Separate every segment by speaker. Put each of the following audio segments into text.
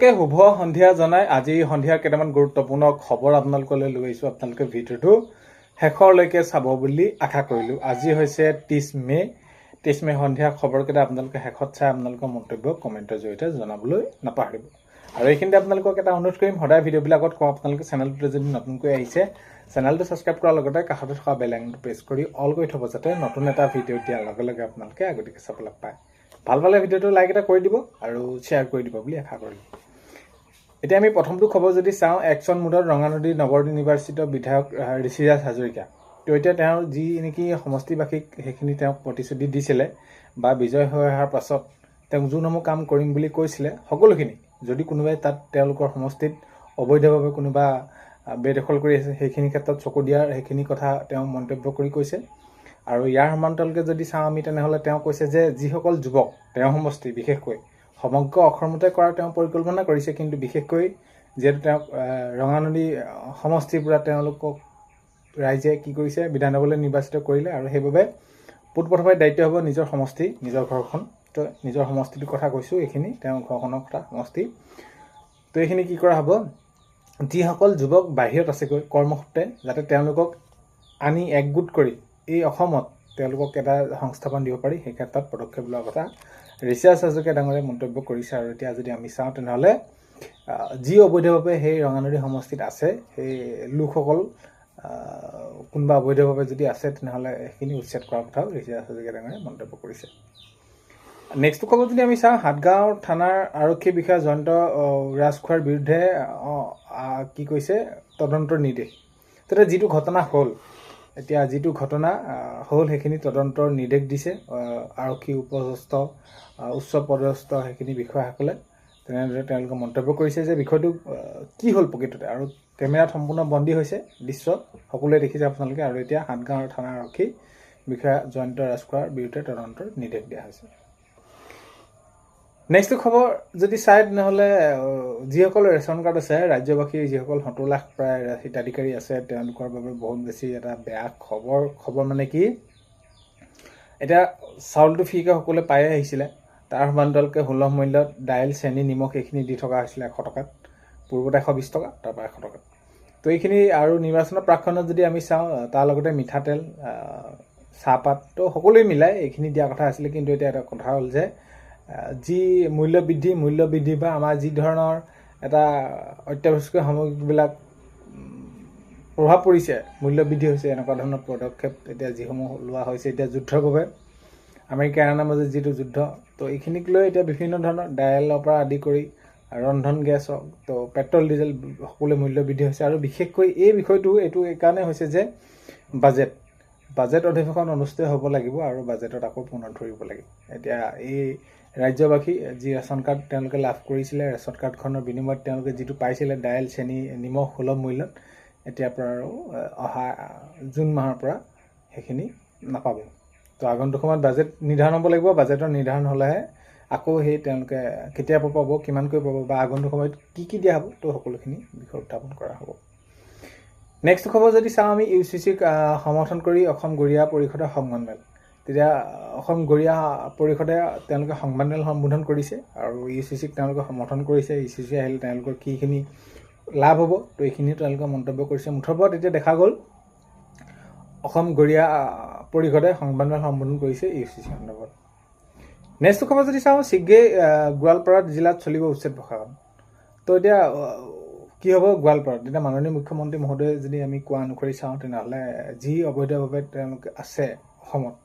Speaker 1: শুভ সন্ধিয়া জনাই আজি সন্ধিয়া কেইটামান গুৰুত্বপূৰ্ণ খবৰ আপোনালোকলৈ লৈ আহিছোঁ। আপোনালোকে ভিডিঅ'টো শেষৰলৈকে চাব বুলি আশা কৰিলোঁ। আজি হৈছে 30 মে'। 30 মে' সন্ধিয়া খবৰকেইটা আপোনালোকে শেষত চাই আপোনালোকৰ মন্তব্য কমেণ্টৰ জৰিয়তে জনাবলৈ নাপাহৰিব। আৰু এইখিনিতে আপোনালোকক এটা অনুৰোধ কৰিম, সদায় ভিডিঅ'বিলাকত কওঁ আপোনালোকে চেনেলটোতে যদি নতুনকৈ আহিছে চেনেলটো ছাবস্ক্ৰাইব কৰাৰ লগতে কাষতে থকা বেল আইকনটো প্ৰেছ কৰি অল কৰি থ'ব, যাতে নতুন এটা ভিডিঅ' দিয়াৰ লগে লগে আপোনালোকে আগতীয়াকৈ চাবলৈ পায়। ভাল পালে ভিডিঅ'টো লাইক এটা কৰি দিব আৰু শ্বেয়াৰ কৰি দিব বুলি আশা কৰিলোঁ। এতিয়া আমি প্ৰথমটো খবৰ যদি চাওঁ, একশ্যন মুডত ৰঙানদী নৱৰ নিৰ্বাচিত বিধায়ক ঋষিৰাজ হাজৰিকা। তো এতিয়া তেওঁৰ যি নেকি সমষ্টিবাসীক সেইখিনি তেওঁক প্ৰতিশ্ৰুতি দিছিলে বা বিজয় হৈ অহাৰ পাছত তেওঁক যোনসমূহ কাম কৰিম বুলি কৈছিলে সকলোখিনি, যদি কোনোবাই তাত তেওঁলোকৰ সমষ্টিত অবৈধভাৱে কোনোবা বেদখল কৰি আছে সেইখিনি ক্ষেত্ৰত চকু দিয়াৰ সেইখিনি কথা তেওঁ মন্তব্য কৰি কৈছে। আৰু ইয়াৰ সমান্তৰালকৈ যদি চাওঁ আমি, তেনেহ'লে তেওঁ কৈছে যে যিসকল যুৱক তেওঁ সমষ্টি বিশেষকৈ সমগ্ৰ অসমতে কৰাৰ তেওঁ পৰিকল্পনা কৰিছে, কিন্তু বিশেষকৈ যিহেতু তেওঁক ৰঙানদী সমষ্টিৰ পৰা তেওঁলোকক ৰাইজে কি কৰিছে, বিধানসভালৈ নিৰ্বাচিত কৰিলে আৰু সেইবাবে পোনপ্ৰথমে দায়িত্ব হ'ব নিজৰ সমষ্টি, নিজৰ ঘৰখন। তো নিজৰ সমষ্টিটোৰ কথা কৈছোঁ, এইখিনি তেওঁৰ ঘৰখনৰ কথা সমষ্টি। তো এইখিনি কি কৰা হ'ব, যিসকল যুৱক বাহিৰত আছেগৈ কৰ্মসূত্ৰে, যাতে তেওঁলোকক আনি একগোট কৰি এই অসমত তেওঁলোকক এটা সংস্থাপন দিব পাৰি, সেই ক্ষেত্ৰত পদক্ষেপ লোৱাৰ কথা ঋষিৰাজ হাজৰিকা ডাঙৰীয়াই মন্তব্য কৰিছে। আৰু এতিয়া যদি আমি চাওঁ, তেনেহ'লে যি অবৈধভাৱে সেই ৰঙানদী সমষ্টিত আছে সেই লোকসকল কোনোবা অবৈধভাৱে যদি আছে, তেনেহ'লে সেইখিনি উচ্ছেদ কৰাৰ কথাও ঋষিৰাজ হাজৰিকা ডাঙৰীয়াই মন্তব্য কৰিছে। নেক্সট খবৰ যদি আমি চাওঁ, হাটগাঁও থানাৰ আৰক্ষী বিষয়া জয়ন্ত ৰাজখোৱাৰ বিৰুদ্ধে কি কৈছে, তদন্তৰ নিৰ্দেশ। তেতিয়া যিটো ঘটনা হ'ল, এতিয়া যিটো ঘটনা হ'ল সেইখিনি তদন্তৰ নিৰ্দেশ দিছে আৰক্ষী উচ্চ পদস্থ সেইখিনি বিষয়াসকলে। তেনেদৰে তেওঁলোকে মন্তব্য কৰিছে যে বিষয়টো কি হ'ল প্ৰকৃততে, আৰু কেমেৰাত সম্পূৰ্ণ বন্দী হৈছে দৃশ্য, সকলোৱে দেখিছে আপোনালোকে। আৰু এতিয়া হাটগাঁৱৰ থানাৰ আৰক্ষী বিষয়া জয়ন্ত ৰাজখোৱাৰ বিৰুদ্ধে তদন্তৰ নিৰ্দেশ দিয়া হৈছে। নেক্সট খবৰ যদি চাই, তেনেহ'লে যিসকল ৰেচন কাৰ্ড আছে, ৰাজ্যবাসীৰ যিসকল 70 লাখ প্ৰায় হিতাধিকাৰী আছে, তেওঁলোকৰ বাবে বহুত বেছি এটা বেয়া খবৰ মানে কি, এতিয়া চাউলটো ফ্ৰীকৈ সকলোৱে পায়ে আহিছিলে, তাৰ সমান্তৰালকৈ সুলভ মূল্যত দাইল, চেনি, নিমখ এইখিনি দি থকা হৈছিলে 100 টকাত, পূৰ্বতে 120 টকা, তাৰপৰা 100 টকাত। তো এইখিনি আৰু নিৰ্বাচনৰ প্ৰাক্ষণত যদি আমি চাওঁ, তাৰ লগতে মিঠাতেল, চাহপাত, তো সকলোৱে মিলাই এইখিনি দিয়া কথা আছিলে। কিন্তু এতিয়া এটা কথা হ'ল যে যি মূল্য বৃদ্ধি বা আমাৰ যি ধৰণৰ এটা অত্যাৱশ্যকীয় সামগ্ৰীবিলাক প্ৰভাৱ পৰিছে, মূল্য বৃদ্ধি হৈছে, এনেকুৱা ধৰণৰ পদক্ষেপ এতিয়া যিসমূহ লোৱা হৈছে, এতিয়া যুদ্ধৰ বাবে আমেৰিকা ইৰাণৰ মাজত যিটো যুদ্ধ, তো এইখিনিক লৈ এতিয়া বিভিন্ন ধৰণৰ দাইলৰ পৰা আদি কৰি ৰন্ধন গেছ হওক, তো পেট্ৰল ডিজেল সকলো মূল্য বৃদ্ধি হৈছে। আৰু বিশেষকৈ এই বিষয়টো এইটো এইকাৰণে হৈছে যে বাজেট অধিৱেশন অনুষ্ঠিত হ'ব লাগিব আৰু বাজেটত আকৌ পুনৰ ধৰিব লাগিব। এতিয়া এই ৰাজ্যবাসী যি ৰেচন কাৰ্ড তেওঁলোকে লাভ কৰিছিলে, ৰেচন কাৰ্ডখনৰ বিনিময়ত তেওঁলোকে যিটো পাইছিলে দাইল, চেনি, নিমখ সুলভ মূল্যত, এতিয়াৰ পৰা আৰু অহা জুন মাহৰ পৰা সেইখিনি নাপাব। তো আগন্তুক সময়ত বাজেট নিৰ্ধাৰণ হ'ব লাগিব। বাজেটৰ নিৰ্ধাৰণ হ'লেহে আকৌ সেই তেওঁলোকে কেতিয়া পাব, কিমানকৈ পাব, বা আগন্তুক সময়ত কি দিয়া হ'ব, তো সকলোখিনি বিষয় উত্থাপন কৰা হ'ব। নেক্সট খবৰ যদি চাওঁ আমি, UCCক সমৰ্থন কৰি অসম গৰিয়া পৰিষদৰ সংবাদমেল। তেতিয়া অসম গৰিয়া পৰিষদে তেওঁলোকে সংবাদমেল সম্বোধন কৰিছে আৰু UCCক তেওঁলোকে সমৰ্থন কৰিছে। UCC আহিলে তেওঁলোকৰ কিখিনি লাভ হ'ব, তো এইখিনিও তেওঁলোকে মন্তব্য কৰিছে। মুঠৰ ওপৰত এতিয়া দেখা গ'ল অসম গৰিয়া পৰিষদে সংবাদমেল সম্বোধন কৰিছে UCC সন্দৰ্ভত। নেক্সট খবৰ যদি চাওঁ, শীঘ্ৰেই গোৱালপাৰা জিলাত চলিব উচ্ছেদ প্ৰশাসন। তো এতিয়া কি হ'ব গোৱালপাৰাত, এতিয়া মাননীয় মুখ্যমন্ত্ৰী মহোদয়ে যদি আমি কোৱা অনুসৰি চাওঁ, তেনেহ'লে যি অবৈধভাৱে তেওঁলোকে আছে অসমত,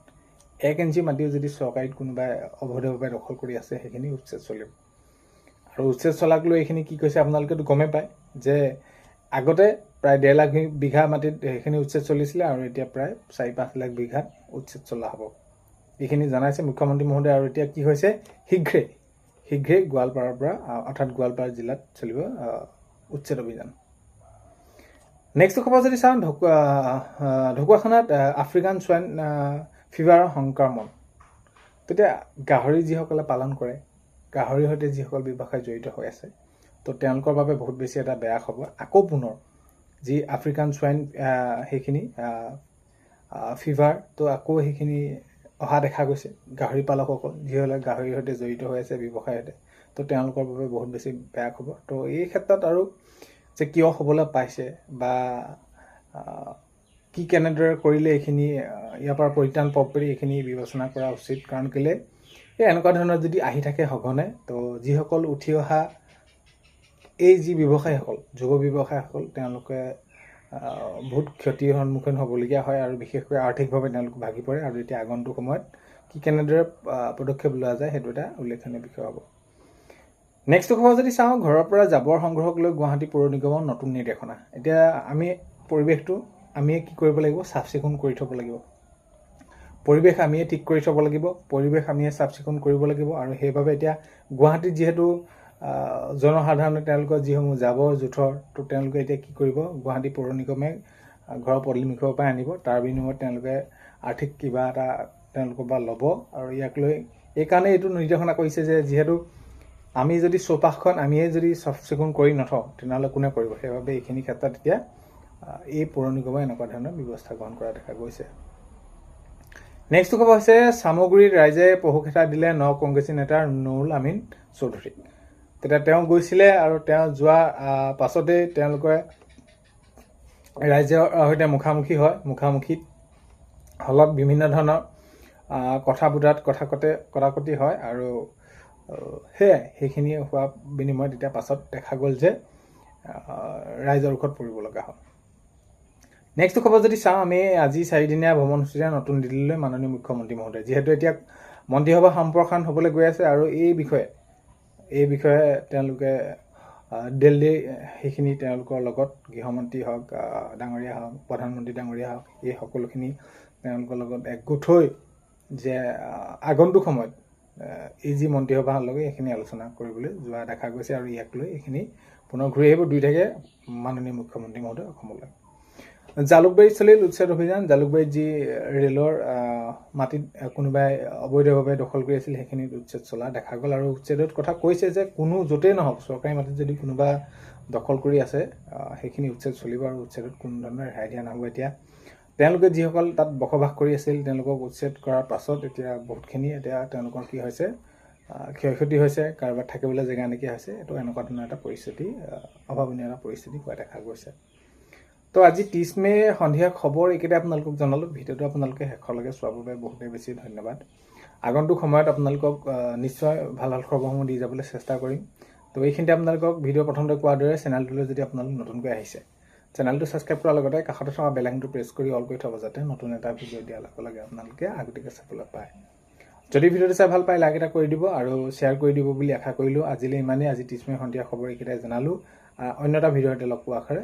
Speaker 1: 1 ইঞ্চি মাটিও যদি চৰকাৰীত কোনোবাই অবৈধভাৱে দখল কৰি আছে, সেইখিনি উচ্ছেদ চলিব। আৰু উচ্ছেদ চলাক লৈ এইখিনি কি কৈছে আপোনালোকেতো গমেই পায় যে আগতে প্ৰায় 1.5 লাখ বিঘা মাটিত সেইখিনি উচ্ছেদ চলিছিলে, আৰু এতিয়া প্ৰায় 4-5 লাখ বিঘাত উচ্ছেদ চলা হ'ব, এইখিনি জনাইছে মুখ্যমন্ত্ৰী মহোদয়। আৰু এতিয়া কি হৈছে, শীঘ্ৰেই গোৱালপাৰাৰ পৰা, অৰ্থাৎ গোৱালপাৰা জিলাত চলিব উচ্ছেদ অভিযান। নেক্সট খবৰ যদি চাওঁ, ঢকুৱাখানাত আফ্ৰিকান সোৱাইন ফিভাৰৰ সংক্ৰমণ। তেতিয়া গাহৰি যিসকলে পালন কৰে, গাহৰিৰ সৈতে যিসকল ব্যৱসায় জড়িত হৈ আছে, তো তেওঁলোকৰ বাবে বহুত বেছি এটা বেয়া খবৰ। আকৌ পুনৰ যি আফ্ৰিকান সোৱাইন সেইখিনি ফিভাৰ, তো আকৌ সেইখিনি অহা দেখা গৈছে। গাহৰি পালকসকল যিসকলে গাহৰিৰ সৈতে জড়িত হৈ আছে ব্যৱসায়ৰ সৈতে, তো তেওঁলোকৰ বাবে বহুত বেছি বেয়া খবৰ। তো এই ক্ষেত্ৰত আৰু যে কিয় হ'বলৈ পাইছে বা কি কেনেদৰে কৰিলে এইখিনি ইয়াৰ পৰা পৰিত্ৰাণ পাব পাৰি এইখিনি বিবেচনা কৰা উচিত। কাৰণ কেলৈ এই এনেকুৱা ধৰণৰ যদি আহি থাকে সঘনে, তো যিসকল উঠি অহা এই যি ব্যৱসায়ীসকল, যুৱ ব্যৱসায়ীসকল, তেওঁলোকে বহুত ক্ষতিৰ সন্মুখীন হ'বলগীয়া হয় আৰু বিশেষকৈ আৰ্থিকভাৱে তেওঁলোক ভাগি পৰে। আৰু এতিয়া আগন্তুক সময়ত কি কেনেদৰে পদক্ষেপ লোৱা যায় সেইটো এটা উল্লেখনীয় বিষয় হ'ব। নেক্সট খবৰ যদি চাওঁ, ঘৰৰ পৰা জাবৰ সংগ্ৰহক লৈ গুৱাহাটী পৌৰ নিগমৰ নতুন নিৰ্দেশনা। এতিয়া আমি পৰিৱেশটো আমিয়ে কি কৰিব লাগিব, চাফ চিকুণ কৰি থ'ব লাগিব। পৰিৱেশ আমিয়ে ঠিক কৰি থ'ব লাগিব, পৰিৱেশ আমিয়ে চাফ চিকুণ কৰিব লাগিব। আৰু সেইবাবে এতিয়া গুৱাহাটীত যিহেতু জনসাধাৰণে তেওঁলোকৰ যিসমূহ জাবৰ জোঁথৰ, তো তেওঁলোকে এতিয়া কি কৰিব, গুৱাহাটী পৌৰ নিগমে ঘৰৰ পদূলিমুখৰ পৰা আনিব, তাৰ বিনিময়ত তেওঁলোকে আৰ্থিক কিবা এটা তেওঁলোকৰ পৰা ল'ব। আৰু ইয়াক লৈ এইকাৰণে এইটো নিৰ্দেশনা কৰিছে যে যিহেতু আমি যদি চৌপাশখন আমিয়ে যদি চাফ চিকুণ কৰি নথওঁ তেনেহ'লে কোনে কৰিব। সেইবাবে এইখিনি ক্ষেত্ৰত এতিয়া এই পৌৰ নিগমে এনেকুৱা ধৰণৰ ব্যৱস্থা গ্ৰহণ কৰা দেখা গৈছে। নেক্সট খবৰ হৈছে, চামগুৰিত ৰাইজে পহুখেতা দিলে কংগ্ৰেছী নেতা নুৰুল আমিন চৌধুৰীক। তেতিয়া তেওঁ গৈছিলে আৰু তেওঁ যোৱাৰ পাছতেই তেওঁলোকে ৰাইজৰ সৈতে মুখামুখি হয়। মুখামুখিত হলত বিভিন্ন ধৰণৰ কথা বুটাত কটাকটি হয়। আৰু সেয়াই সেইখিনি হোৱা বিনিময়ত এতিয়া পাছত দেখা গ'ল যে ৰাইজৰ ৰোষত পৰিব লগা হ'ল। নেক্সট খবৰ যদি চাওঁ, আমি আজি 4 দিনীয়া ভ্ৰমণসূচীৰে নতুন দিল্লীলৈ মাননীয় মুখ্যমন্ত্ৰী মহোদয়। যিহেতু এতিয়া মন্ত্ৰীসভা সম্প্ৰসাৰণ হ'বলৈ গৈ আছে আৰু এই বিষয়ে তেওঁলোকে দিল্লী সেইখিনি তেওঁলোকৰ লগত গৃহমন্ত্ৰী হওক, ডাঙৰীয়া হওক, প্ৰধানমন্ত্ৰী ডাঙৰীয়া হওক, এই সকলোখিনি তেওঁলোকৰ লগত একগোট হৈ যে আগন্তুক সময়ত এই যি মন্ত্ৰীসভা লগে এইখিনি আলোচনা কৰিবলৈ যোৱা দেখা গৈছে। আৰু ইয়াক লৈ এইখিনি পুনৰ ঘূৰি আহিব 2 তাৰিখে মাননীয় মুখ্যমন্ত্ৰী মহোদয় অসমলৈ। জালুকবাৰীত চলিল উচ্ছেদ অভিযান। জালুকবাৰীত যি ৰেলৰ মাটিত কোনোবাই অবৈধভাৱে দখল কৰি আছিল সেইখিনিত উচ্ছেদ চলা দেখা গ'ল। আৰু উচ্ছেদৰ কথা কৈছে যে কোনো য'তেই নহওক, চৰকাৰী মাটিত যদি কোনোবা দখল কৰি আছে সেইখিনি উচ্ছেদ চলিব আৰু উচ্ছেদত কোনো ধৰণৰ ৰেহাই দিয়া নহ'ব। এতিয়া তেওঁলোকে যিসকল তাত বসবাস কৰি আছিল তেওঁলোকক উচ্ছেদ কৰাৰ পাছত এতিয়া বহুতখিনি এতিয়া তেওঁলোকৰ কি হৈছে, ক্ষয়ক্ষতি হৈছে, কাৰোবাৰ থাকিবলৈ জেগা নাইকিয়া হৈছে। এইটো এনেকুৱা ধৰণৰ এটা পৰিস্থিতি, অভাৱনীয় এটা পৰিস্থিতি হোৱা দেখা গৈছে। তো আজি 30 মে সন্ধিয়া খবৰ এইকেইটা আপোনালোকক জনালোঁ। ভিডিঅ'টো আপোনালোকে শেষলৈকে চোৱাৰ বাবে বহুতেই বেছি ধন্যবাদ। আগন্তুক সময়ত আপোনালোকক নিশ্চয় ভাল ভাল খবৰসমূহ দি যাবলৈ চেষ্টা কৰিম। তো এইখিনিতে আপোনালোকক ভিডিঅ' প্ৰথমতে কোৱাৰ দৰে চেনেলটোলৈ যদি আপোনালোক নতুনকৈ আহিছে, চেনেলটো ছাবস্ক্ৰাইব কৰাৰ লগতে কাষতে থকা বেল আইকনটো প্ৰেছ কৰি অল কৰি থ'ব, যাতে নতুন এটা ভিডিঅ' দিয়াৰ লগে লগে আপোনালোকে আগতীয়াকৈ চাবলৈ পায়। যদি ভিডিঅ'টো চাই ভাল পায় লাইক এটা কৰি দিব আৰু শ্বেয়াৰ কৰি দিব বুলি আশা কৰিলোঁ। আজিলৈ ইমানেই। আজি 30 মে সন্ধিয়া খবৰ এইকেইটাই জনালোঁ। অন্য এটা ভিডিঅ'তে লগ পোৱা আশাৰে